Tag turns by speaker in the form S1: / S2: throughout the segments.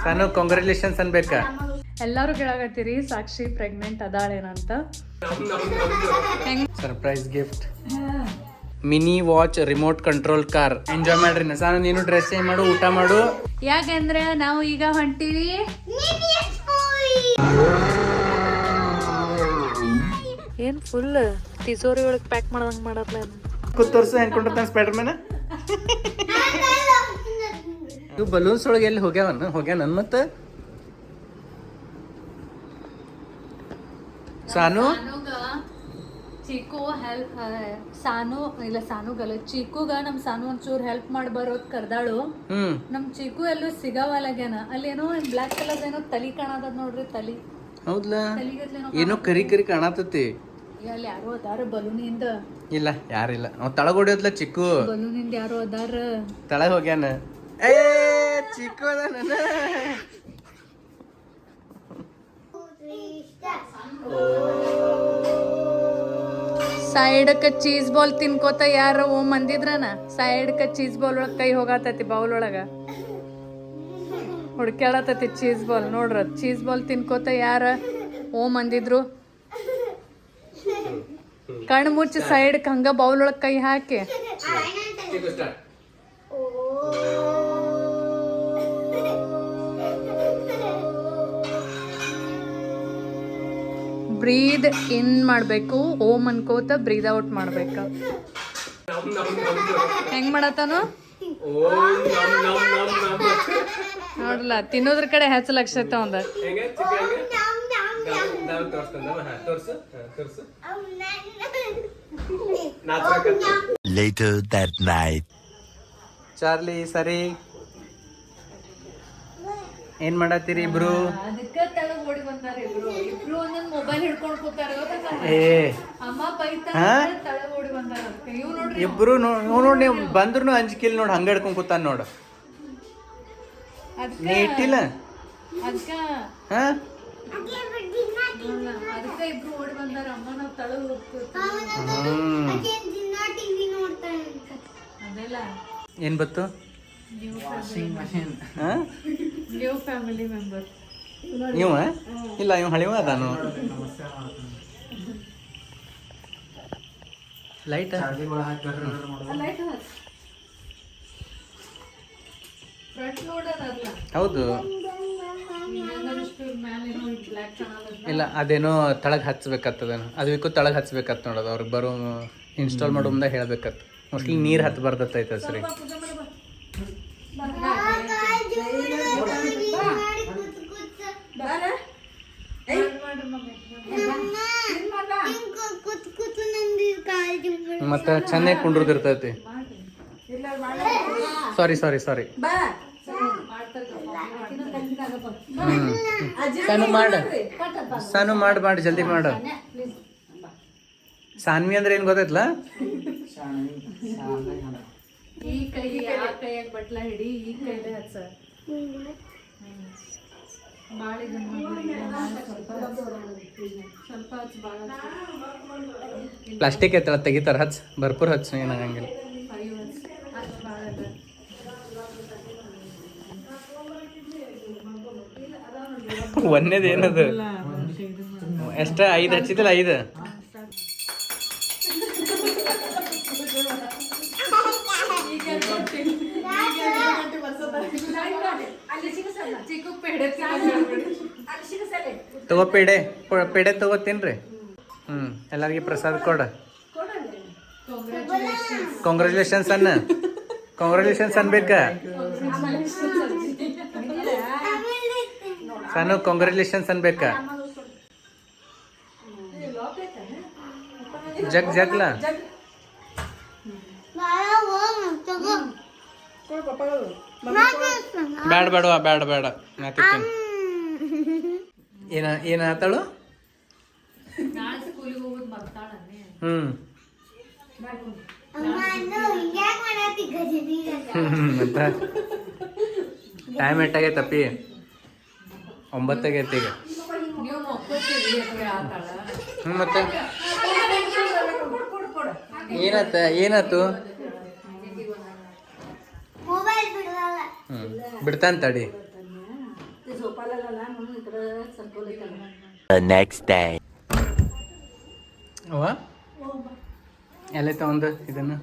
S1: ಸಾನು congratulations ಅನ್ಬೇಕಾ?
S2: ಎಲ್ಲರೂ ಕೇಳಾಕತ್ತೀರಿ ಸಾಕ್ಷಿ ಪ್ರೆಗ್ನೆಂಟ್ ಅದಾಳೇನಂತ.
S1: Surprise gift mini watch remote control car. Enjoy ಮಾಡ್ರಿ. ಸಾನು ನೀನು ಡ್ರೆಸ್ ಚೇಂಜ್ ಮಾಡು, ಊಟ ಮಾಡು.
S2: ಯಾಕಂದ್ರೆ ನಾವು ಈಗ ಹೊಂಟಿವಿ ಏನ್ ಫುಲ್ ತಿಜೋರಿ ಒಳಗೆ ಪ್ಯಾಕ್ ಮಾಡ್ದಂಗ್ ಮಾಡಲ್ಲ.
S1: ತೋರ್ಸು ಹೆಂಗ್ ಸ್ಪೈಡರ್ ಮ್ಯಾನ್. ಇವು ಬಲೂನ್ಸ್ ಒಳಗೆ ಎಲ್ಲಿ ಹೋಗ್ಯಾನ ಮತ್ತೆ ಸಾನು
S2: ಚೀಕು ಹೆಲ್ಪ್ ಸಾನುಗಲ್ಲ ಚೀಕುಗ ನಮ್ ಸಾನು ಒಂಚೂರು ಹೆಲ್ಪ್ ಮಾಡಿ ಬರೋದ್ ಕರ್ದಾಳು. ನಮ್ ಚೀಕು ಎಲ್ಲೂ ಸಿಗವಲ್ಲಾಗ್ಯಾನ. ಅಲ್ಲಿ ಏನೋ ಬ್ಲಾಕ್ ಕಲರ್ ಏನೋ ತಲಿ ಕಾಣದ ನೋಡ್ರಿ. ತಲಿ
S1: ಹೌದ್ಲಾ? ಏನೋ ಕರಿ ಕಾಣತತಿ.
S2: ಅಲ್ಲಿ ಯಾರೋ ಅದಾರ ಬಲೂನಿಂದ.
S1: ಇಲ್ಲ ಯಾರಿಲ್ಲ. ಅವ್ ತಳಗ ಹೊಡಿಯೋದ್ಲ ಚಿಕ್ಕು.
S2: ಬಲೂನಿಂದ ಯಾರೋ ಅದಾರ.
S1: ತಳಗ ಹೋಗ್ಯಾನ. ಏ ಚಿಕ್ಕು ಅದಾನ.
S2: ಸೈಡ್ಕ ಚೀಸ್ ಬಾಲ್ ತಿನ್ಕೋತ ಯಾರ ಓಮ್ ಅಂದಿದ್ರನ. ಸೈಡ್ಕ ಚೀಸ್ ಬಾಲ್ ಒಳಗ ಕೈ ಹೋಗತತಿ. ಬೌಲ್ ಒಳಗ ಹುಡ್ಕ್ಯಾಡತತಿ ಚೀಸ್ ಬಾಲ್. ನೋಡ್ರ ಚೀಸ್ ಬಾಲ್ ತಿನ್ಕೋತ ಯಾರ ಓಮ್ ಅಂದಿದ್ರು. ಕಣ್ಣು ಮುಚ್ಚಿ ಸೈಡ್ ಹಂಗ ಬೌಲ್ ಒಳಗ್ ಕೈ ಹಾಕಿ. ಬ್ರೀದ್ ಇನ್ ಮಾಡ್ಬೇಕು. ಓಮ್ ಅನ್ಕೋತ ಬ್ರೀದ್ ಔಟ್ ಮಾಡ್ಬೇಕ. ಹೆಂಗ್ ಮಾಡತಾನು ನೋಡ್ಲ. ತಿನ್ನೋದ್ರ ಕಡೆ ಹೆಚ್ಚು ಲಕ್ಷ ಅವಂದ.
S3: Later that night.
S1: ಚಾರ್ಲಿ ಸರಿ ಏನ್ ಮಾಡತ್ತೀರಿ ಇಬ್ರು?
S2: ಅದಕ್ಕ ತಳಗ್ ಓಡಿ ಬಂದಾರ ಇಬ್ರು. ಒಂದೊಂದ್ ಮೊಬೈಲ್ ಹಿಡ್ಕೊಂಡ್ ಕೂತಾರ. ಅಮ್ಮ ತಳಗ್ ಓಡಿ ಬಂದಾರ. ಇವ್ ನೋಡ್ರಿ
S1: ಇಬ್ರು ನೋಡಿ ನೀವು ಬಂದ್ರು ಅಂಜಿಕಿಲ್ ನೋಡ್ ಹಂಗ ಹಿಡ್ಕೊಂಡ್ ಕೂತಾನ ನೋಡ. ನೀ ಇಟ್ಟಿಲ್ಲ
S2: ಅದಕ್ಕ
S1: ಹಾ
S2: ಅದಕ್ಕ ಇಬ್ರು ಓಡಿ ಬಂದಾರ. ಅಮ್ಮ ನಾವ್ ತಳಗ್ ಅದೆಲ್ಲ
S1: ಏನ್ ಬತ್ತು?
S2: New family member.
S1: ಇವ ಇಲ್ಲ, ಇವ್ ಹಳಿವ ಅದಾನು. ಲೈಟ್ ಹೌದು. ಇಲ್ಲ ಅದೇನೋ ತಳಗ್ ಹಚ್ಬೇಕತ್ತದೇನೋ. ಅದಕ್ಕೂ ತಳಗ್ ಹಚ್ಬೇಕತ್ ನೋಡೋದು. ಅವ್ರಿಗೆ ಬರೋ ಇನ್ಸ್ಟಾಲ್ ಮಾಡೋ ಮುಂದೆ ಹೇಳ್ಬೇಕತ್. ಮೋಸ್ಟ್ಲಿ ನೀರ್ ಹತ್ತು ಬರ್ತೈತೆ ಸರಿ. ಮತ್ತೆ ಚೆನ್ನಾಗಿ ಕುಂಡ್ರದಿರ್ತೈತಿ. ಸಾರಿ ಸಾನು ಮಾಡಿ ಜಲ್ದಿ ಮಾಡು. ಸಾನ್ವಿ ಅಂದ್ರೆ ಏನ್ ಗೊತ್ತೈತ್ಲ?
S2: ಈ ಕೈ ಆ ಕೈಯಾಗ ಬಟ್ಲ ಹಿಡಿ, ಈ ಕೈಲೇ ಹಚ್ಚ. ಬಾಳ ಸ್ವಲ್ಪ ಹಚ್ಚ. ಬಾಳ
S1: ಪ್ಲಾಸ್ಟಿಕ್ ಐತಲ್ಲ ತೆಗಿತಾರ. ಹಚ್ ಭರ್ಪೂರ್ ಹಚ್ಚ. ಏನಾಗಂಗಿಲ್ಲ. ಒಂದೇದು ಏನದು ಎಷ್ಟ? 5 ಹಚ್ಚಿದಿಲ್ಲ? 5 ತಗೋ. ಪೇಡೆ ತಗೋತೀನ್ರಿ. ಎಲ್ಲಾರ್ಗಿ ಪ್ರಸಾದ ಕೊಡ. ಕಾಂಗ್ರ್ಯಾಚುಲೇಷನ್ಸ್ ಅನ್ಬೇಕ. ಸಾನು ಕಾಂಗ್ರ್ಯಾಚುಲೇಷನ್ಸ್ ಅನ್ಬೇಕ. ಜಗ್ಲ ಬೇಡ ಏನಾತಳು? ಮತ್ತೆ ಟೈಮ್ ಎಷ್ಟಾಗೈತಪ್ಪಿ? 9 ಆಗೈತಿ ಈಗ. ಮತ್ತೆ ಏನಾತು? ಬಿಡ್ತಾನ ತಡಿ.
S3: The next day.
S1: ಅವ ಎಲ್ಲೈತ ಒಂದು ಇದನ್ನು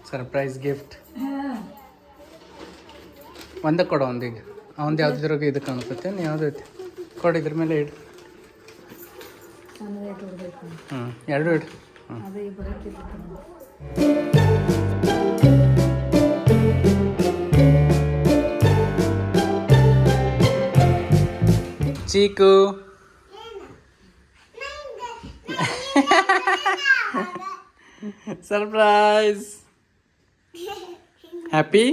S1: ಸರ್ಪ್ರೈಸ್ ಗಿಫ್ಟ್ ಒಂದೇ ಕೊಡು ಒಂದೀಗ ಅವಂದು ಯಾವ್ದಿದ್ರಾಗ ಇದು ಕಾಣಿಸುತ್ತೆ ಯಾವುದೈತಿ ಕೊಡು ಇದ್ರ ಮೇಲೆ ಇಡು ಎರಡು ಇಡು ಚೀಕು ಸರ್ಪ್ರೈಸ್ ಹ್ಯಾಪಿ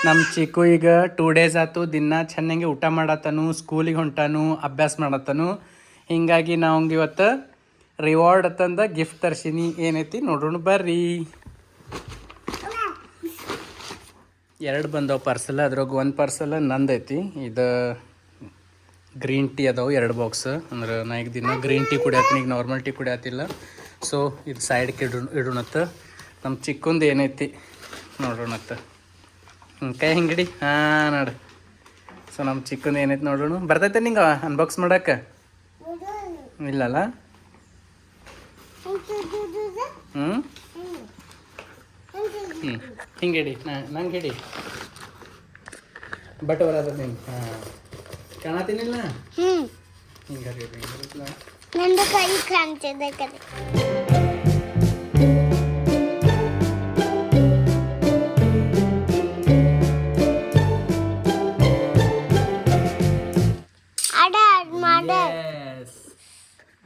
S1: ನಮ್ಮ ಚಿಕ್ಕು ಈಗ 2 days ಆಯ್ತು ದಿನ ಚೆನ್ನಾಗಿ ಊಟ ಮಾಡತ್ತಾನು ಸ್ಕೂಲಿಗೆ ಹೊಂಟಾನು ಅಭ್ಯಾಸ ಮಾಡತ್ತಾನು ಹಿಂಗಾಗಿ ನಾವು ಹಂಗೆ ಇವತ್ತು ರಿವಾರ್ಡ್ ಅಂತಂದ ಗಿಫ್ಟ್ ತರ್ಸೀನಿ ಏನೈತಿ ನೋಡೋಣ ಬರ್ರಿ 2 ಬಂದವು ಪಾರ್ಸಲ್ ಅದ್ರಾಗ ಒಂದು ಪಾರ್ಸಲ್ ನಂದೈತಿ ಇದು ಗ್ರೀನ್ ಟೀ ಅದಾವು 2 ಬಾಕ್ಸ್ ಅಂದ್ರೆ ನಾ ಈಗ ದಿನ ಗ್ರೀನ್ ಟೀ ಕುಡಿಯತ್ತೀನಿ ಈಗ ನಾರ್ಮಲ್ ಟೀ ಕುಡಿಯತ್ತಿಲ್ಲ ಸೊ ಇದು ಸೈಡ್ಗೆ ಇಡೋಣತ್ತ ನಮ್ಮ ಚಿಕ್ಕಂದು ಏನೈತಿ ನೋಡೋಣತ್ತ ಕೈ ಹಿಂಗಡಿ ಹಾಂ ನೋಡು ಸೊ ನಮ್ಮ ಚಿಕ್ಕಂದು ಏನೈತಿ ನೋಡೋಣ ಬರ್ತೈತೆ ನಿಂಗೆ ಅನ್ಬಾಕ್ಸ್ ಮಾಡಕ್ಕೆ ಇಲ್ಲಲ್ಲ ಹ್ಞೂ ಹಿಂಗೆ ಹಿಡಿ ನಂಗೆ ಹಿಡಿ ಬಟ್ ಬರೋದ ನೀನು ಹಾಂ ಕಾಣತೀನಿಲ್ಲ ಹಿಂಗೆ
S4: ನಂದು ಕೈ ಕಾಣ್ತಿದೆ ಕಡೆ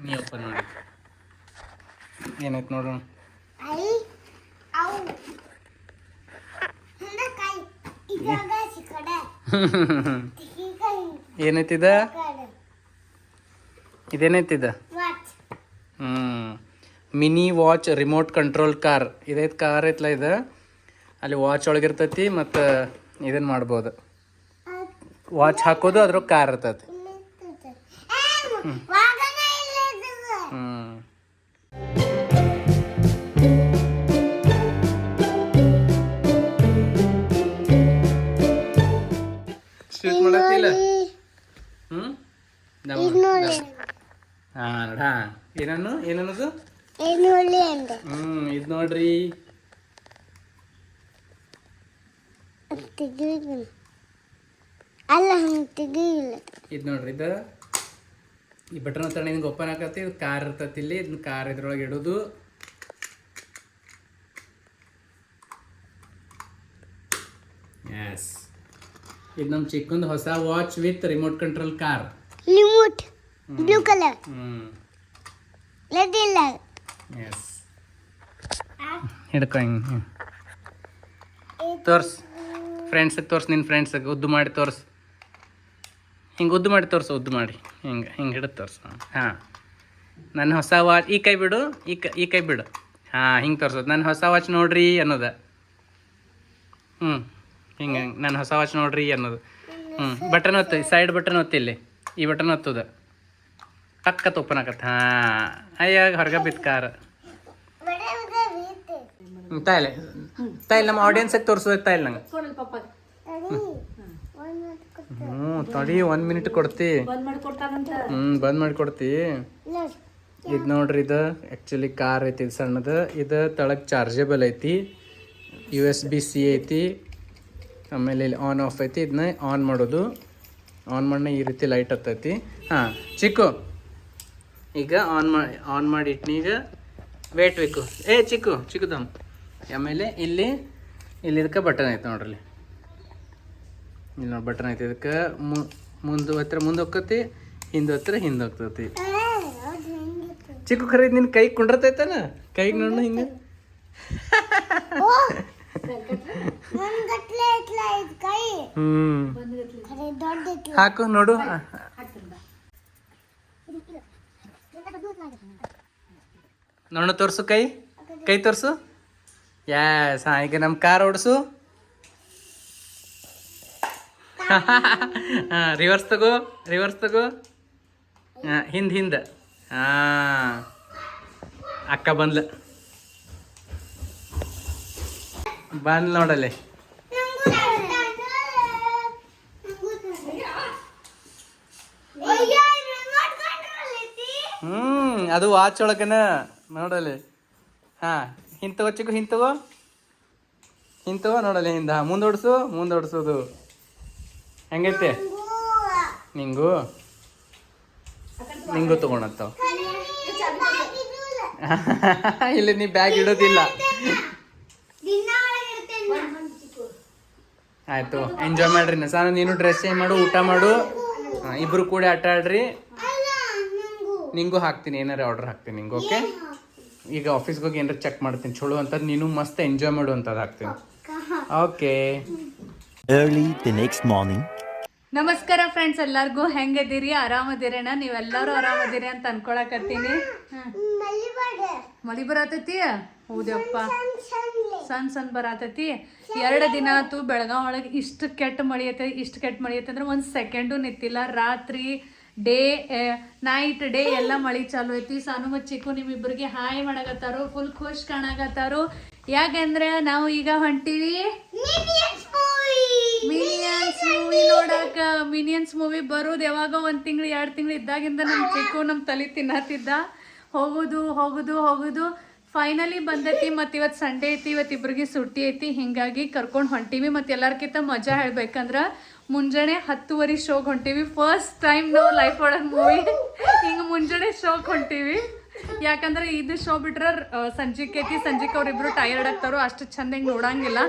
S1: ನೀ ಓಪನ್ ಮಾಡಿ ಏನೈತೆ ನೋಡೋಣ ಏನೈತಿದ ಇದೇನೈತಿದ mini watch remote control car ಇದೈತೆ ಕಾರ್ ಐತ್ಲ ಇದು ಅಲ್ಲಿ ವಾಚ್ ಒಳಗಿರ್ತೈತಿ ಮತ್ತು ಇದನ್ನು ಮಾಡ್ಬೋದು ವಾಚ್ ಹಾಕೋದು ಅದ್ರ ಕಾರ್ ಇರ್ತೈತಿ ಸ್ವೀಟ್ ಮಾಡತ್ತಿಲ್ಲ ಹಾಂ ನೋಡ ಏನನ್ನದು ಇದು ನೋಡ್ರಿ ಇದು ನೋಡ್ರಿ ಇದು ಈ ಬಟನ್ ತಗೊಂಡು ನಿಮ್ಗೆ ಓಪನ್ ಆಗತ್ತೆ ಇದು ಕಾರ್ ಇರ್ತೈತಿ ಇಲ್ಲಿ ಇದನ್ನ ಕಾರ್ ಇದ್ರೊಳಗೆ ಇಡೋದು ಎಸ್ ಇದು ನಮ್ಮ ಚಿಕ್ಕಂದು ಹೊಸ watch with remote control car
S4: remote blue colour red
S1: ಎಸ್ ಹಿಡ್ಕೊ ಹಿಂಗೆ ತೋರ್ಸ್ ಫ್ರೆಂಡ್ಸಿಗೆ ತೋರ್ಸ್ ನಿನ್ನ ಫ್ರೆಂಡ್ಸಿಗೆ ಉದ್ದು ಮಾಡಿ ತೋರ್ಸ್ ಹಿಂಗೆ ಉದ್ದು ಮಾಡಿ ತೋರ್ಸು ಉದ್ದು ಮಾಡಿ ಹಿಂಗೆ ಹಿಡಿದು ತೋರ್ಸು ಹಾಂ ನನ್ನ ಹೊಸ ವಾಚ್ ಈ ಕೈ ಬಿಡು ಈ ಕೈ ಬಿಡು ಹಾಂ ಹಿಂಗೆ ತೋರ್ಸೋದು ನನ್ನ ಹೊಸ ವಾಚ್ ನೋಡ್ರಿ ಅನ್ನೋದು ಹಿಂಗೆ ನನ್ನ ಹೊಸ ವಾಚ್ ನೋಡ್ರಿ ಅನ್ನೋದು ಬಟನ್ ಒತ್ತು ಸೈಡ್ ಬಟನ್ ಒತ್ತಿ ಇಲ್ಲಿ ಈ ಬಟನ್ ಒತ್ತದ ಟಕ್ಕತ್ ಓಪನ್ ಆಗತ್ತೆ ಹಾಂ ಅಯ್ಯ ಹೊರಗೆ ಬಿತ್ತು ಕಾರ್ ತಾಯಿಲ್ಲ ನಮ್ಮ ಆಡಿಯನ್ಸಿಗೆ ತೋರಿಸೋದು ತಾಯಿಲ್ಲ ನಂಗೆ ತಡಿ 1 minute ಕೊಡ್ತಿ ಬಂದ್ ಮಾಡಿ ಕೊಡ್ತಿ ಇದು ನೋಡ್ರಿ ಇದು ಆ್ಯಕ್ಚುಲಿ ಕಾರ್ ಐತಿ ಇದು ಸಣ್ಣದು ಇದು ತಳಗೆ ಚಾರ್ಜೇಬಲ್ ಐತಿ USB-C ಐತಿ ಆಮೇಲೆ ಇಲ್ಲಿ ಆನ್ ಆಫ್ ಐತಿ ಇದನ್ನ ಆನ್ ಮಾಡೋದು ಆನ್ ಮಾಡಿ ಈ ರೀತಿ ಲೈಟ್ ಹತ್ತೈತಿ ಹಾಂ ಚಿಕ್ಕು ಈಗ ಆನ್ ಮಾಡಿ ಇಟ್ನಿ ಈಗ ವೇಟ್ ಬೇಕು ಚಿಕ್ಕದಮ್ ಆಮೇಲೆ ಇಲ್ಲಿ ಇದಕ್ಕೆ ಬಟನ್ ಐತೆ ನೋಡ್ರಿ ಇಲ್ಲಿ ನೋಡಿ ಬಟನ್ ಐತೆ ಇದಕ್ಕೆ ಮುಂದೆ ಹೋಗ್ತೈತಿ ಹಿಂದೆ ಹೋಗ್ತೈತಿ ಚಿಕ್ಕು ಖರೀದ್ ನಿನ್ನ ಕೈ ಕುಂಡ್ರತೈತನ ಕೈಗೆ ನೋಡ ಹಿಂಗೆ ಹಾಕು ನೋಡು ನೋಡ ತೋರ್ಸು ಕೈ ತೋರ್ಸು ಯಾಸ್ ಹಾಂ ಈಗ ನಮ್ಮ ಕಾರ್ ಓಡಿಸು ಹಾಂ ರಿವರ್ಸ್ ತಗೋ ಹಾಂ ಹಿಂದೆ ಹಾಂ ಅಕ್ಕ ಬಂದ್ಲ ನೋಡಲ್ಲಿ ಅದು ವಾಚ್ ಒಳಗನ ನೋಡಲಿ. ಹಾ ಹಿಂತಗೋ ಚಿಕ್ಕು, ಹಿಂತಗೋ ನೋಡಲಿ. ಹಿಂದ ಮುಂದೋಡ್ಸೋದು ಹೆಂಗೈತೆ ನಿಂಗು ತಗೊಳತ್ತವ. ಇಲ್ಲಿ ನೀ ಬ್ಯಾಗ್ ಇಡೋದಿಲ್ಲ. ಆಯ್ತು, ಎಂಜಾಯ್ ಮಾಡ್ರಿ. ಸಾನು ನೀನು ಡ್ರೆಸ್ ಚೇಂಜ್ ಮಾಡು, ಊಟ ಮಾಡು, ಇಬ್ರು ಕೂಡ ಆಟ ಆಡ್ರಿ. ನಿಂಗೂ ಹಾಕ್ತೀನಿ, ಏನಾರ ಆರ್ಡರ್ ಹಾಕ್ತೀನಿ ನಿಂಗೆ. ಓಕೆ, ಈಗ ಆಫೀಸ್ಗೆ ಹೋಗಿ ಏನಾರ ಚೆಕ್ ಮಾಡ್ತೀನಿ ಚಲೋ ಅಂತ, ನೀನು ಮಸ್ತ್ ಎಂಜಾಯ್ ಮಾಡು ಅಂತದ್ ಹಾಕ್ತೀನಿ. Okay.
S3: Early the next morning.
S2: ನಮಸ್ಕಾರ ಫ್ರೆಂಡ್ಸ್, ಎಲ್ಲರಿಗೂ ಹೆಂಗದಿರಿ? ಆರಾಮದಿರೇನ? ನೀವೆಲ್ಲರೂ ಆರಾಮದಿರಿ ಅಂತ ಅನ್ಕೊಳಕತ್ತೀನಿ. ಮಳಿ ಬರತೈತಿ? ಹೌದಪ್ಪ, ಸಣ್ಣ ಬರತೈತಿ. 2 ದಿನ ಆಯ್ತು ಬೆಳಗಾವ್ ಒಳಗೆ ಇಷ್ಟು ಕೆಟ್ಟ ಮಳಿ ಐತೆ ಅಂದ್ರೆ ಒಂದು ಸೆಕೆಂಡು ನಿಂತಿಲ್ಲ. ರಾತ್ರಿ ಡೇ ನೈಟ್ ಡೇ ಎಲ್ಲ ಮಳಿ ಚಾಲು ಐತಿ. ಸಾನು ಮತ್ತು ಚಿಕ್ಕು ನಿಮ್ಮಿಬ್ಬರಿಗೆ ಹಾಯ್ ಮಾಡಕತ್ತಾರು, ಫುಲ್ ಖುಷ್ ಕಾಣಕತ್ತಾರು. ಯಾಕಂದ್ರೆ ನಾವು ಈಗ ಹೊಂಟಿವಿ ಮಿನಿಯನ್ಸ್ ಮೂವಿ ನೋಡಾಕ. ಮಿನಿಯನ್ಸ್ ಮೂವಿ ಬರೋದು ಯಾವಾಗ 1 ತಿಂಗಳು 2 ತಿಂಗಳು ಇದ್ದಾಗಿಂದ ನಮ್ಮ ಚಿಕ್ಕು ನಮ್ಮ ತಲೆ ತಿನ್ನತ್ತಿದ್ದ. ಹೋಗುದು ಫೈನಲಿ ಬಂದೈತಿ. ಮತ್ತು ಇವತ್ತು ಸಂಡೇ ಐತಿ, ಇವತ್ತು ಇಬ್ರಿಗೆ ಸುಟ್ಟಿ ಐತಿ. ಹಿಂಗಾಗಿ ಕರ್ಕೊಂಡು ಹೊಂಟೀವಿ. ಮತ್ತು ಎಲ್ಲರ್ಕಿಂತ ಮಜಾ ಹೇಳ್ಬೇಕಂದ್ರೆ ಮುಂಜಾನೆ 10:30 ಶೋಗೆ ಹೊಂಟೀವಿ. ಫಸ್ಟ್ ಟೈಮ್ ನಾವು ಲೈಫ್ ಒಳಗೆ ಮೂವಿ ಹಿಂಗೆ ಮುಂಜಾನೆ ಶೋಗೆ ಹೊಂಟೀವಿ. ಯಾಕಂದ್ರೆ ಇದು ಶೋ ಬಿಟ್ರೆ ಸಂಜೆಗೆ ಐತಿ. ಸಂಜೆಗೆ ಅವ್ರಿಬ್ರು ಟಯರ್ಡ್ ಆಗ್ತಾರೋ, ಅಷ್ಟು ಚಂದ ಹಿಂಗೆ ನೋಡಂಗಿಲ್ಲ.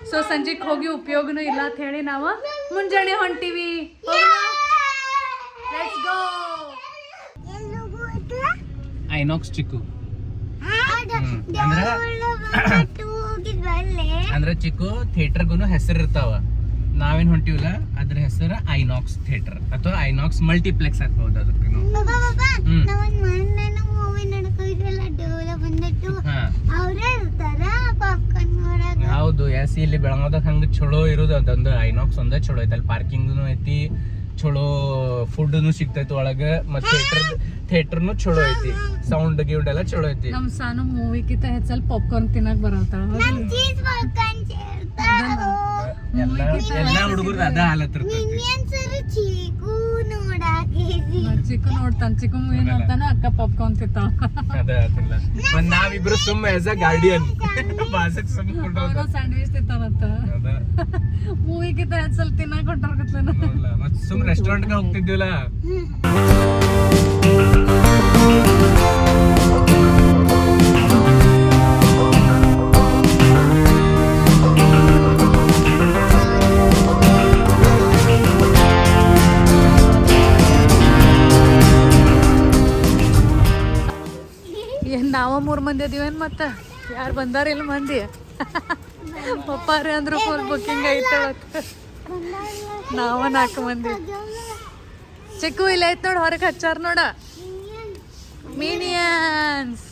S2: ಸೊ ಸಂಜೆಗೆ ಹೋಗಿ ಉಪಯೋಗನೂ ಇಲ್ಲ ಅಂತ ಹೇಳಿ ನಾವು ಮುಂಜಾನೆ ಹೊಂಟೀವಿ. Let's go.
S1: ಐನಾಕ್ಸ್ ಚಿಕ್ಕು ಅಂದ್ರೆ ಚಿಕ್ಕು ಥಿಯೇಟರ್ಗು ಹೆಸರು ಇರ್ತಾವ. ನಾವೇನ್ ಹೊಂಟಿವಲ್ಲ ಅದ್ರ ಹೆಸರು ಐನಾಕ್ಸ್ ಥಿಯೇಟರ್ ಅಥವಾ ಐನಾಕ್ಸ್ ಮಲ್ಟಿಪ್ಲೆಕ್ಸ್ ಆಗ್ಬಹುದು. ಅದಕ್ಕೆ ಹೌದು, ಎಸ್. ಇಲ್ಲಿ ಬೆಳಗಾವದಾಗ ಹಂಗ ಚಲೋ ಇರೋದು ಅದೊಂದು ಐನಾಕ್ಸ್ ಒಂದೇ ಚಲೋ ಐತಿ. ಅಲ್ಲಿ ಪಾರ್ಕಿಂಗ್ನು ಐತಿ, ಚಲೋ ಫುಡ್ನು ಸಿಗ್ತೈತಿ ಒಳಗ, ಮತ್ತೆ ಥಿಯೇಟರ್ನು ಚಲೋ ಐತಿ, ಸೌಂಡ್ ಗಿೌಂಡ್ ಎಲ್ಲ ಚಲೋ ಐತಿ.
S2: ನಮ್ ಸಾನು ಮೂವಿಗಿಂತ ಹೆಚ್ಚಲ್ಲಿ ಪಾಪ್ಕಾರ್ನ್ ತಿನ್ನಕ್ ಬರತ್ತಾಳ.
S1: ಎಲ್ಲಾ ಹುಡುಗರು ಅದ ಹಾಲತ್ತಿರ್ತೈತಿ.
S2: ಚಿಕ್ಕು ನೋಡ್ತಾನ, ಚಿಕ್ಕು ಮೂವಿ ನೋಡ್ತಾನ, ಅಕ್ಕ ಪಾಪ್ಕಾರ್ನ್ ತಿಂತಾವ.
S1: ನಾವಿಬ್ರು ಸುಮ್ಮ ಎಸ್ ಅ ಗಾರ್ಡಿಯನ್ ಬಾಸಕ್ ಸುಮ್ಮ
S2: ಸ್ಯಾಂಡ್ವಿಚ್ ತಿಂತಾನಂತ. ಮೂವಿಗಿಂತ ಹೆಚ್ಚಲ್ಲಿ ತಿನ್ನಕ್ ಹೊಂಟಾರ್ಗತ್ಲೇನ.
S1: ಸುಮ್ ರೆಸ್ಟೋರೆಂಟ್ಗೆ ಹೋಗ್ತಿದ್ವಿಲ್ಲ.
S2: ನಾವ 3 ಮಂದಿ ಅದೀವೇನು? ಮತ್ತೆ ಯಾರು ಬಂದಾರಿಲ್ಲ ಮಂದಿ? ಪಪ್ಪಾರಿ ಅಂದ್ರು ಫುಲ್ ಬುಕ್ಕಿಂಗ್ ಐತಳತ್ತ. ನಾವ 4 ಮಂದಿ. ಚಿಕ್ಕು ಇಲ್ಲ ಐತ್ ನೋಡ, ಹೊರಗೆ ಹಚ್ಚಾರ ನೋಡ ಮಿನಿಯನ್ಸ್.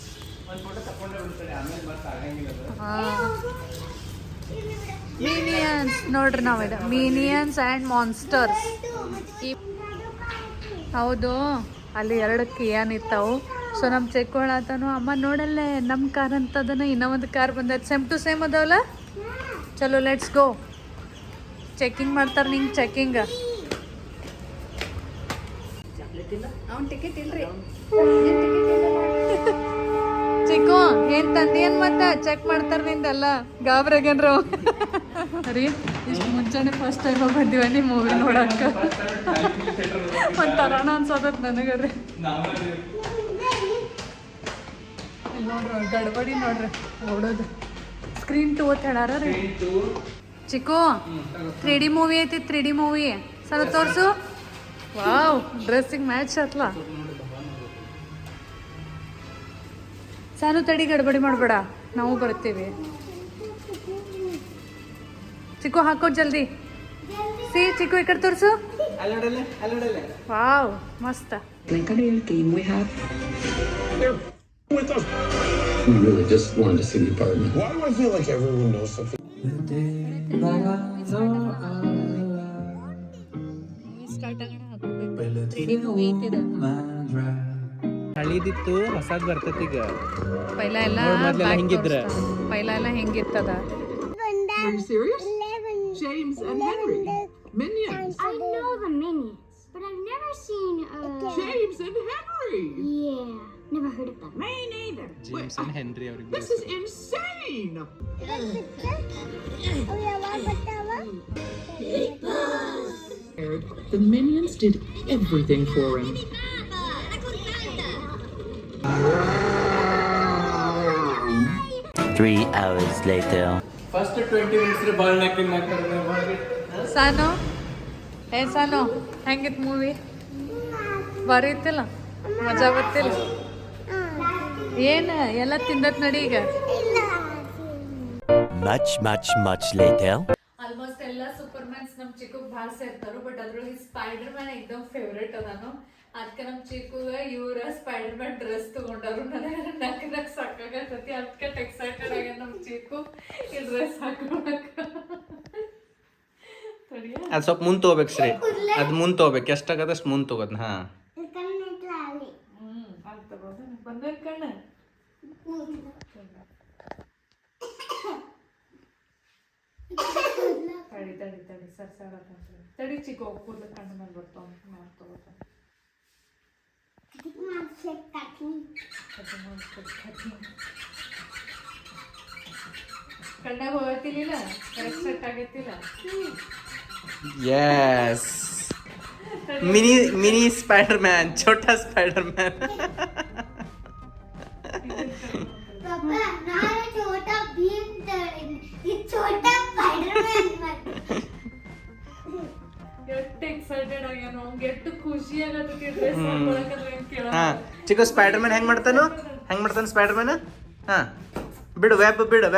S2: ಮಿನಿಯನ್ಸ್ ನೋಡ್ರಿ, ನಾವಿದ ಮಿನಿಯನ್ಸ್ ಆ್ಯಂಡ್ ಮಾನ್ಸ್ಟರ್ಸ್. ಹೌದು, ಅಲ್ಲಿ 2 ಕಿಯಾನ್ ಇರ್ತಾವು. ಸೊ ನಮ್ಮ ಚೆಕ್ ಹೇಳತ್ತಾನು, ಅಮ್ಮ ನೋಡಲ್ಲೇ ನಮ್ಮ ಕಾರ್ ಅಂತದನ, ಇನ್ನೂ ಒಂದು ಕಾರ್ ಬಂದೈತೆ, ಸೇಮ್ ಟು ಸೇಮ್ ಅದಾವಲ್ಲ. ಚಲೋ ಲೆಟ್ಸ್ ಗೋ. ಚೆಕಿಂಗ್ ಮಾಡ್ತಾರೆ, ನಿಂಗೆ ಚೆಕಿಂಗ್. ಅವ್ನು ಟಿಕೆಟ್ ಇಲ್ರಿ. ಚಿಕ್ಕು ಏನ್ ತಂದೇನ್ ಮತ್ತೆ ಚೆಕ್ ಮಾಡ್ತಾರ ನಿಂದೆಲ್ಲ. ಗಾಬ್ರಾಗೇನ್ರ ರೀ. ಇಷ್ಟು ಮುಂಚೆನೆ ಫಸ್ಟ್ ಟೈಮ್ ಬಂದಿವ ನೀ ಮೂವಿ ನೋಡಕ್ಕ. ಒಂಥರನ ಅನ್ಸೋದತ್ ನನಗರಿ. ನೋಡ್ರಿ ಗಡ್ಬಡಿ ನೋಡ್ರಿ ಓಡೋದು. ಸ್ಕ್ರೀನ್ 2 ಅಂತ ಹೇಳಾರ ರೀ. ಚಿಕ್ಕು 3D ಮೂವಿ ಐತಿ, 3D ಮೂವಿ ಸರ ತೋರ್ಸು. ವಾವ್, ಡ್ರೆಸ್ಸಿಗೆ ಮ್ಯಾಚ್ ಆತ್ಲ. ಸಾನು ತಡಿ, ಗಡ್ಬಡಿ ಮಾಡಬೇಡ, ನಾವು ಬರ್ತೀವಿ. ಚಿಕ್ಕು ಹಾಕೋ ಜಲ್ದಿ. ಚಿಕ್ಕು ಈ ಕಡೆ ತೋರ್ಸು. ವಾವ್, ಮಸ್ತ.
S5: We really just wanted to see the apartment. Why do I feel like everyone knows something?
S1: ಹಳಿದಿತ್ತು, ಹೊಸದ್ ಬರ್ತೈತಿ ಈಗ.
S2: ಪೈಲ ಎಲ್ಲ
S1: ಹಿಂಗಿದ್ರ
S2: ಪೈಲ ಎಲ್ಲ ಹೆಂಗಿರ್ತದ.
S6: Are you serious? James and Henry. Minions.
S4: I know the Minions, but I've never seen
S6: James and Henry. story.
S4: Yeah, never heard of that.
S6: Me neither.
S1: James and henry ಅವ್ರಿಗೆ
S6: This is insane.
S4: Oh, yeah, what?
S6: The minions did everything for him.
S3: 3 hours later.
S1: First 20 minutes ಬಾಲ್ ನಾಕಿನ್
S2: ಸಾನು ಸಾನು ಹೆಂಗಿತ್ತು movie ಬಾರಿ ಇತ್ತಿಲ್ಲ ಮಜಾ ಬರ್ತಿಲ್ಲ ಏನು ಎಲ್ಲ ತಿಂದತ್ ನಡಿ ಈಗ
S3: Much later.
S2: ಆಲ್ಮೋಸ್ಟ್ ಎಲ್ಲ ಸೂಪರ್ ಮ್ಯಾನ್ಸ್ ನಮ್ ಚಿಕ್ಕಗ್ ಭಾಳ ಸೇರ್ತಾರು ಬಟ್ ಅದ್ರೊಳಗೆ ಸ್ಪೈಡರ್ ಮ್ಯಾನ್ ಎಕ್ದಮ್ ಫೇವ್ರೇಟ್ ಅದಾನು ಅದಕ್ಕೆ ನಮ್ ಚಿಕ್ಕಗ ಇವ್ರ ಸ್ಪೈಡರ್ ಮ್ಯಾನ್ ಡ್ರೆಸ್ ತಗೊಂಡವ್ರು ನನಗೆ ನಕ್ ಸಾಕಾಗತ್ತತಿ ಅದಕ್ಕೆ ಎಕ್ಸೈಟೆಡ್ ಆಗ್ಯಾನ ನಮ್ ಚಿಕ್ಕು ಈ ಡ್ರೆಸ್ ಹಾಕೊಳಕ
S1: ಅದು ಸ್ವಲ್ಪ ಮುಂದೆ ತೊಗೋಬೇಕು ಶ್ರೀ ಅದು ಮುಂದೆ ತೊಗೋಬೇಕು ಎಷ್ಟಾಗದಷ್ಟು ಮುಂದೆ ತೊಗೋದ್ ಹಾ
S2: ಅಲ್ಲಿ ತಗೋದ ಬಂದ ಕಣ್ಣ ತಡಿ ಸರ್ ತಡಿ ಚಿಕ್ಕ ಕೂದಲು ಕಣ್ಣು ಮೇಲೆ ಬರ್ತಾವ ನಾನು ತಗೋತಾನೆ ಕಣ್ಣಾಗ ಹೋಗತ್ತಿಲ್ಲ ಕರೆಕ್ಟ್ ಸೆಟ್ ಆಗತ್ತಿಲ್ಲ
S1: ಯಸ್ ಮಿನಿ ಸ್ಪೈಡರ್ ಮ್ಯಾನ್ ಛೋಟಾ ಸ್ಪೈಡರ್ ಮ್ಯಾನ್
S4: पापा नारे छोटा भीम ये छोटा स्पाइडरमैन
S2: ಎಷ್ಟು ಎಕ್ಸೈಟೆಡ್ ಆಗ್ಯಾನ ಅವ್ನಿಗೆ ಎಷ್ಟು ಖುಷಿ ಆಗತ್ತೆ ಡ್ರೆಸ್ ಹಾಕೊಳಕಂದ್ರೆ ಕೇಳ
S1: ಹಾ ಚಿಕ್ಕ ಸ್ಪೈಡರ್ ಮ್ಯಾನ್ ಹೆಂಗ್ ಮಾಡ್ತಾನ ಸ್ಪೈಡರ್ ಮ್ಯಾನ್ ಹಾ ಬಿಡು ವೆಬ್ ಬಿಡು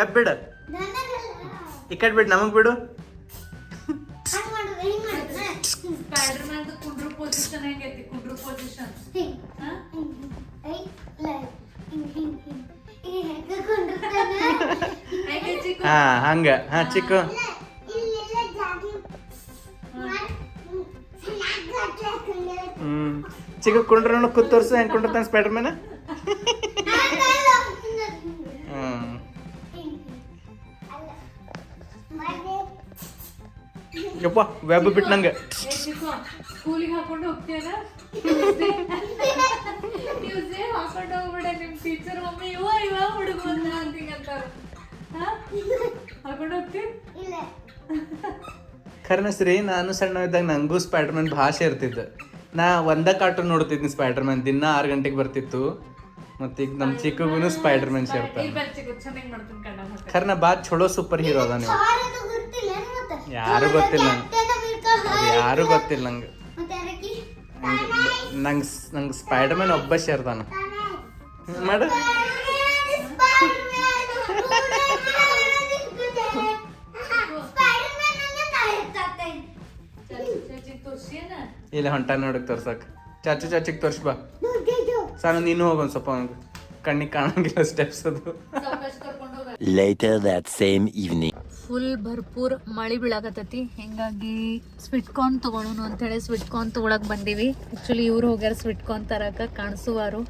S1: ಈ ಕಡೆ ಬಿಡು ನಮಗ್ ಬಿಡು
S2: ಸ್ಪೈಡರ್ ಮ್ಯಾನ್ ಕುಂಡ್ರು ಪೊಸಿಷನ್ ಹೆಂಗೈತಿ ಕುಂಡ್ರು ಪೊಸಿಷನ್
S1: ಹಾ ಹಂಗ ಹಾ ಚಿಕ್ಕ ಚಿಕ್ಕ ಕುಂಡ್ರ ಕೂತ್ ತೋರ್ಸು ಹೆಂಗ್ ಕುಂಡಿರ್ತಾನ ಸ್ಪೈಡರ್ ಮ್ಯಾನ್ ಯಪ್ಪ ವೆಬ್ ಬಿಟ್ಟು ನಂಗೆ
S2: ಸ್ಕೂಲಿಗೆ ಹಾಕೊಂಡು ಹೋಗ್ತೀಯನ ಟ್ಯೂಸ್ಡೇ ಹಾಕೊಂಡು ಹೋಗ್ಬಿಡ ನಿಮ್ ಟೀಚರ್ ಒಮ್ಮೆ ಇವ ಹುಡುಗ ಬಂದ ಅಂತಾರ ಹಾಕೊಂಡು ಹೋಗ್ತಿ
S1: ಖರ್ನಸ್ರಿ ನಾನು ಸಣ್ಣ ಇದ್ದಾಗ ನಂಗೂ ಸ್ಪೈಡರ್ ಮ್ಯಾನ್ ಭಾಷೆ ಇರ್ತಿದ್ದು ನಾ ಒಂದ ಕಾರ್ಟೂನ್ ನೋಡ್ತಿದ್ನಿ ಸ್ಪೈಡರ್ ಮ್ಯಾನ್ ದಿನ 6 ಗಂಟೆಗೆ ಬರ್ತಿತ್ತು ಮತ್ತೆ ಈಗ ನಮ್ಮ ಚಿಕ್ಕಗೂ ಸ್ಪೈಡರ್ ಮ್ಯಾನ್ ಸೇರ್ತಾನೆ
S2: ಚೆನ್ನಾಗಿ ಮಾಡ್ತೀನಿ ಕಣ್ಣ
S1: ಖರ್ನ ಬಾತ್ ಚಲೋ ಸೂಪರ್ ಹೀರೋ ಅದ ನೀವು ಯಾರು ಗೊತ್ತಿಲ್ಲ ಯಾರು ಗೊತ್ತಿಲ್ಲ ನಂಗೆ ನಂಗೆ ಸ್ಪೈಡರ್ ಮ್ಯಾನ್ ಒಬ್ಬ ಸೇರ್ತಾನ ಮಾಡ ಇಲ್ಲ ಹೊಂಟ ನೋಡಕ್ ತೋರ್ಸಕ್ ಚಾಚಿಗೆ ತೋರ್ಸ್ ಬಾ ಸಾನು ನೀನು ಹೋಗೊಂದು ಸ್ವಲ್ಪ ಕಣ್ಣಿಗೆ ಕಾಣಂಗಿಲ್ಲ ಸ್ಟೆಪ್ಸ್ ಅದು
S3: Later that same evening.
S2: Full ಭರ್ಪೂರ್ ಮಳೆ ಬೀಳಾಕತ್ತೈತಿ ಹಿಂಗಾಗಿ ಸ್ವೀಟ್ ಕಾರ್ನ್ ತೊಗೊಳೋನು ಅಂತೇಳಿ ಸ್ವೀಟ್ ಕಾರ್ನ್ ತೊಗೊಳಕ್ ಬಂದೀವಿ ಆ್ಯಕ್ಚುಲಿ ಇವ್ರು ಹೋಗ್ಯಾರ ಸ್ವೀಟ್ ಕಾರ್ನ್ ತರಕ ಕಾಣಿಸುವಾರು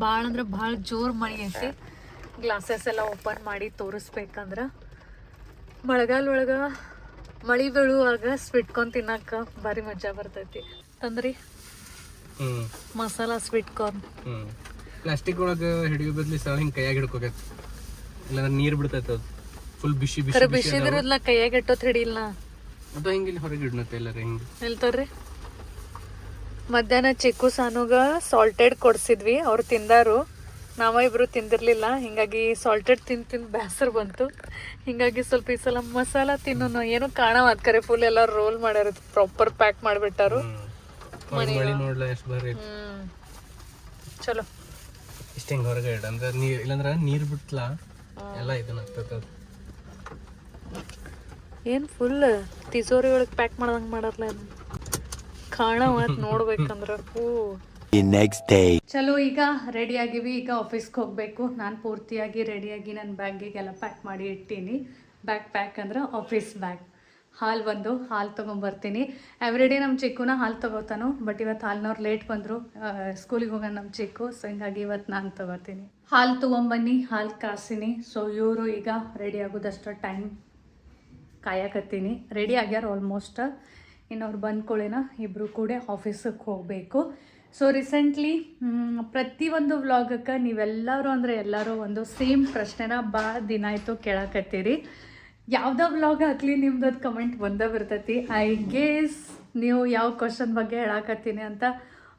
S2: ಭಾಳ ಅಂದ್ರೆ ಭಾಳ ಜೋರು ಮಳೆ ಐತಿ ಗ್ಲಾಸಸ್ ಎಲ್ಲ ಓಪನ್ ಮಾಡಿ ತೋರಿಸ್ಬೇಕಂದ್ರೆ ಮಳೆಗಾಲ ಒಳಗೆ ಮಳೆ ಬೀಳುವಾಗ ಸ್ವೀಟ್ ಕಾರ್ನ್ ತಿನ್ನಕ್ಕೆ ಭಾರಿ ಮಜಾ ಬರ್ತೈತಿ ತಂದ್ರಿ ಮಸಾಲ ಸ್ವೀಟ್ ಕಾರ್ನ್
S1: ಪ್ಲಾಸ್ಟಿಕ್ ಒಳಗೆ ಹಿಡಿಯೋ ಬದ್ಲಿ ಸಹ ಹಿಂಗೆ ಕೈಯಾಗ ಹಿಡ್ಕೋಬೇಕು ಇಲ್ಲಾಂದ್ರೆ ನೀರು ಬಿಡ್ತೈತೆ ಅದು ಫುಲ್ ಬಿಸಿ
S2: ಬಿಸಿದಿರೋದ್ಲ ಕೈಯಾಗ ಇಟ್ಟೋತ್ ಹಿಡಿಲ್ಲ
S1: ಅದು ಹಿಂಗೆ ಇಲ್ಲಿ ಹೊರಗೆ ಇಡ್ನತ್ತೆ ಎಲ್ಲರ ಹಿಂಗೆ
S2: ಹೇಳ್ತಾರ್ರಿ ಮಧ್ಯಾಹ್ನ ಚಿಕ್ಕು ಸಾನುಗ ಸಾಲ್ಟೆಡ್ ಕೊಡ್ಸಿದ್ವಿ ಅವ್ರು ತಿಂದಾರು ನಾವ ಇಬ್ರು ತಿಂದಿರ್ಲಿಲ್ಲ ಹಿಂಗಾಗಿ ಸಾಲ್ಟೆಡ್ ತಿಂದು ಬೇಸರ ಬಂತು ಹಿಂಗಾಗಿ ಸ್ವಲ್ಪ ಈ ಸಲ ಮಸಾಲ ತಿನ್ನೋನು ಏನು ಕಾಣವತ್ ಕರೆ ಫುಲ್ ಎಲ್ಲ ರೋಲ್ ಮಾಡ್ಯಾರ ಪ್ರಾಪರ್ ಪ್ಯಾಕ್ ಮಾಡಿಬಿಟ್ಟಾರು
S1: ನೋಡ್ಲ ಎಷ್ಟು ಬಾರಿ
S2: ಚಲೋ
S1: ಇಷ್ಟ ಹಿಂಗೆ ಹೊರಗೆ ಇಡ ಅಂದ್ರೆ ನೀರು ಇಲ್ಲಾಂದ್ರೆ ನೀರು ಬಿಟ್ಲ ಎಲ್ಲ ಇದನ್ನ ಆಗ್ತೈತೆ ಅದು
S2: ಏನು ಫುಲ್ ತಿಜೋರಿ ಒಳಗೆ ಪ್ಯಾಕ್ ಮಾಡ್ದಂಗೆ ಮಾಡಲ್ಲ ಕಾಣವತ್ ನೋಡ್ಬೇಕಂದ್ರೆ ಹೂ
S3: The next day.
S2: ಚಲೋ ಈಗ ರೆಡಿ ಆಗಿವಿ ಈಗ ಆಫೀಸ್ಗೆ ಹೋಗಬೇಕು ನಾನು ಪೂರ್ತಿಯಾಗಿ ರೆಡಿಯಾಗಿ ನನ್ನ ಬ್ಯಾಗಿಗೆಲ್ಲ ಪ್ಯಾಕ್ ಮಾಡಿ ಇಟ್ಟೀನಿ ಬ್ಯಾಗ್ ಪ್ಯಾಕ್ ಅಂದ್ರೆ ಆಫೀಸ್ ಬ್ಯಾಗ್ ಹಾಲು ತೊಗೊಂಬರ್ತೀನಿ ಎವ್ರಿಡೇ ನಮ್ಮ ಚಿಕ್ಕುನ ಹಾಲು ತೊಗೋತಾನು ಬಟ್ ಇವತ್ತು ಹಾಲಿನವ್ರು ಲೇಟ್ ಬಂದರು ಸ್ಕೂಲಿಗೆ ಹೋಗೋಣ ನಮ್ಮ ಚಿಕ್ಕು ಸೊ ಹಿಂಗಾಗಿ ಇವತ್ತು ನಾನು ತೊಗೋತೀನಿ ಹಾಲು ತೊಗೊಂಬನ್ನಿ ಹಾಲು ಕಾಸಿನಿ ಸೊ ಇವರು ಈಗ ರೆಡಿ ಆಗೋದಷ್ಟು ಟೈಮ್ ಕಾಯಕತ್ತೀನಿ ರೆಡಿ ಆಗ್ಯಾರ ಆಲ್ಮೋಸ್ಟ್ ಇನ್ನು ಅವ್ರು ಬಂದ್ಕೊಳ್ಳಿನ ಇಬ್ಬರು ಕೂಡ ಆಫೀಸಿಗೆ ಹೋಗಬೇಕು ಸೊ ರೀಸೆಂಟ್ಲಿ ಪ್ರತಿಯೊಂದು ವ್ಲಾಗಕ್ಕೆ ನೀವೆಲ್ಲರೂ ಅಂದರೆ ಎಲ್ಲರೂ ಒಂದು ಸೇಮ್ ಪ್ರಶ್ನೆನ ಭಾಳ ದಿನ ಆಯಿತು ಕೇಳಕತ್ತೀರಿ. ಯಾವುದೋ ವ್ಲಾಗ್ ಹಾಕಲಿ ನಿಮ್ದು ಕಮೆಂಟ್ ಬಂದೇ ಬರ್ತೈತಿ. ಐ ಗೆಸ್ ನೀವು ಯಾವ ಕ್ವಶನ್ ಬಗ್ಗೆ ಹೇಳಕತ್ತೀನಿ ಅಂತ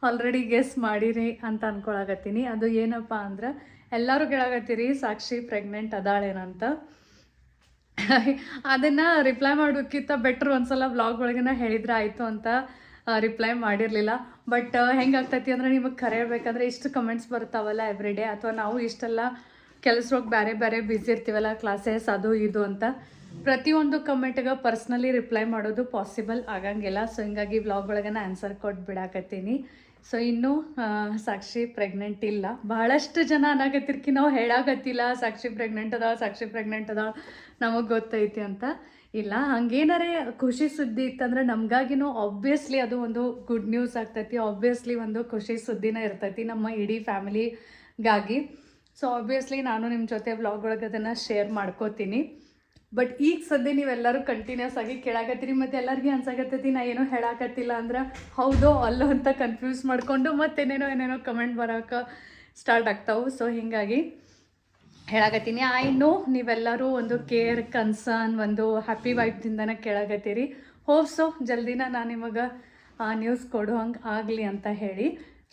S2: ಆಲ್ರೆಡಿ ಗೆಸ್ ಮಾಡಿರಿ ಅಂತ ಅಂದ್ಕೊಳಕತ್ತೀನಿ. ಅದು ಏನಪ್ಪ ಅಂದ್ರೆ ಎಲ್ಲರೂ ಕೇಳಕತ್ತೀರಿ ಸಾಕ್ಷಿ ಪ್ರೆಗ್ನೆಂಟ್ ಅದಾಳೇನಂತ. ಅದನ್ನು ರಿಪ್ಲೈ ಮಾಡೋಕ್ಕಿಂತ ಬೆಟ್ರ್ ಒಂದ್ಸಲ ವ್ಲಾಗ್ ಒಳಗೆ ಹೇಳಿದ್ರೆ ಆಯಿತು ಅಂತ ರಿಪ್ಲೈ ಮಾಡಿರಲಿಲ್ಲ. ಬಟ್ ಹೆಂಗಾಗ್ತೈತಿ ಅಂದ್ರೆ ನಿಮಗೆ ಕರೆಯಬೇಕಂದ್ರೆ ಇಷ್ಟು ಕಮೆಂಟ್ಸ್ ಬರ್ತಾವಲ್ಲ ಎವ್ರಿ ಡೇ, ಅಥವಾ ನಾವು ಇಷ್ಟೆಲ್ಲ ಕೆಲಸಕ್ಕೆ ಬೇರೆ ಬೇರೆ ಬ್ಯುಸಿ ಇರ್ತೀವಲ್ಲ, ಕ್ಲಾಸಸ್ ಅದು ಇದು ಅಂತ, ಪ್ರತಿಯೊಂದು ಕಮೆಂಟ್ಗೆ ಪರ್ಸ್ನಲಿ ರಿಪ್ಲೈ ಮಾಡೋದು ಪಾಸಿಬಲ್ ಆಗಂಗಿಲ್ಲ. ಸೊ ಹಿಂಗಾಗಿ ವ್ಲಾಗ್ ಒಳಗೆ ಆನ್ಸರ್ ಕೊಟ್ಟು ಬಿಡಾಕತ್ತೀನಿ. ಸೊ ಇನ್ನೂ ಸಾಕ್ಷಿ ಪ್ರೆಗ್ನೆಂಟ್ ಇಲ್ಲ. ಬಹಳಷ್ಟು ಜನ ಅನ್ನಾಗತ್ತಿರ್ಕಿ ನಾವು ಹೇಳಾಕತ್ತಿಲ್ಲ ಸಾಕ್ಷಿ ಪ್ರೆಗ್ನೆಂಟ್ ಅದ ನಮಗೆ ಗೊತ್ತೈತಿ ಅಂತ. ಇಲ್ಲ, ಹಂಗೇನಾರೇ ಖುಷಿ ಸುದ್ದಿ ಇತ್ತಂದ್ರೆ ನಮಗಾಗಿನೂ ಆಬ್ವಿಯಸ್ಲಿ ಅದು ಒಂದು ಗುಡ್ ನ್ಯೂಸ್ ಆಗ್ತೈತಿ. ಆಬ್ವಿಯಸ್ಲಿ ಒಂದು ಖುಷಿ ಸುದ್ದಿನ ಇರ್ತೈತಿ ನಮ್ಮ ಇಡೀ ಫ್ಯಾಮಿಲಿಗಾಗಿ. ಸೊ ಆಬ್ವಿಯಸ್ಲಿ ನಾನು ನಿಮ್ಮ ಜೊತೆ ವ್ಲಾಗ್ ಒಳಗೆ ಅದನ್ನು ಶೇರ್ ಮಾಡ್ಕೋತೀನಿ. ಬಟ್ ಈಗ ಸದ್ಯ ನೀವೆಲ್ಲರೂ ಕಂಟಿನ್ಯೂಸ್ ಆಗಿ ಕೇಳಾಕತ್ತೀರಿ ಮತ್ತು ಎಲ್ಲರಿಗೂ ಅನ್ಸಾಕತ್ತೈತಿ ನಾ ಏನೋ ಹೇಳಾಕತ್ತಿಲ್ಲ ಅಂದ್ರೆ ಹೌದೋ ಅಲ್ಲೋ ಅಂತ ಕನ್ಫ್ಯೂಸ್ ಮಾಡಿಕೊಂಡು ಮತ್ತೇನೇನೋ ಕಮೆಂಟ್ ಬರೋಕೆ ಸ್ಟಾರ್ಟ್ ಆಗ್ತಾವೆ. ಸೊ ಹೀಗಾಗಿ ಹೇಳಾಕತ್ತೀನಿ. ಐ ನೋ ನೀವೆಲ್ಲರೂ ಒಂದು ಕೇರ್, ಕನ್ಸರ್ನ್, ಒಂದು ಹ್ಯಾಪಿ ವೈಬ್ದಿಂದನೇ ಕೇಳಾಕತ್ತೀರಿ. ಹೋಪ್ಸೋ ಜಲ್ದಿನ ನಾನು ನಿಮಗೆ ನ್ಯೂಸ್ ಕೊಡೋ ಹಂಗೆ ಆಗಲಿ ಅಂತ ಹೇಳಿ.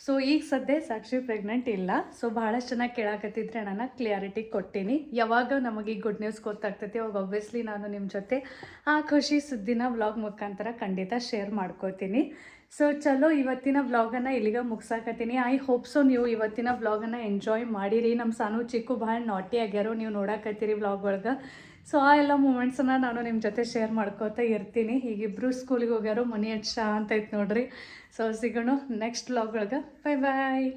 S2: ಸೊ ಈಗ ಸದ್ಯ ಸಾಕ್ಷಿ ಪ್ರೆಗ್ನೆಂಟ್ ಇಲ್ಲ. ಸೊ ಭಾಳಷ್ಟು ಚೆನ್ನಾಗಿ ಕೇಳಾಕತ್ತಿದ್ರೆ ನಾನು ಕ್ಲಿಯಾರಿಟಿ ಕೊಟ್ಟೀನಿ. ಯಾವಾಗ ನಮಗೆ ಗುಡ್ ನ್ಯೂಸ್ ಗೊತ್ತಾಗ್ತೈತಿ ಅವಾಗ ಆಬ್ವಿಯಸ್ಲಿ ನಾನು ನಿಮ್ಮ ಜೊತೆ ಆ ಖುಷಿ ಸುದ್ದಿನ ವ್ಲಾಗ್ ಮುಖಾಂತರ ಖಂಡಿತ ಶೇರ್ ಮಾಡ್ಕೋತೀನಿ. ಸೊ ಚಲೋ, ಇವತ್ತಿನ ವ್ಲಾಗನ್ನು ಇಲ್ಲಿಗೆ ಮುಗ್ಸಾಕತ್ತೀನಿ. ಐ ಹೋಪ್ ಸೊ ನೀವು ಇವತ್ತಿನ ವ್ಲಾಗನ್ನು ಎಂಜಾಯ್ ಮಾಡಿರಿ. ನಮ್ಮ ಸಾನು ಚಿಕ್ಕು ಭಾಳ ನಾಟಿ ಆಗ್ಯಾರೋ, ನೀವು ನೋಡಾಕತ್ತೀರಿ ವ್ಲಾಗ್ ಒಳಗೆ. ಸೊ ಆ ಎಲ್ಲ ಮೂಮೆಂಟ್ಸನ್ನು ನಾನು ನಿಮ್ಮ ಜೊತೆ ಶೇರ್ ಮಾಡ್ಕೋತಾ ಇರ್ತೀನಿ. ಈಗಿಬ್ಬರು ಸ್ಕೂಲಿಗೆ ಹೋಗ್ಯಾರೋ, ಮನಿ ಎಷ್ಟು ಶಾಂತ ಐತೆ ನೋಡ್ರಿ. ಸೊ ಸಿಗೋಣ ನೆಕ್ಸ್ಟ್ ವ್ಲಾಗ್ ಒಳಗೆ. ಬಾಯ್ ಬಾಯ್.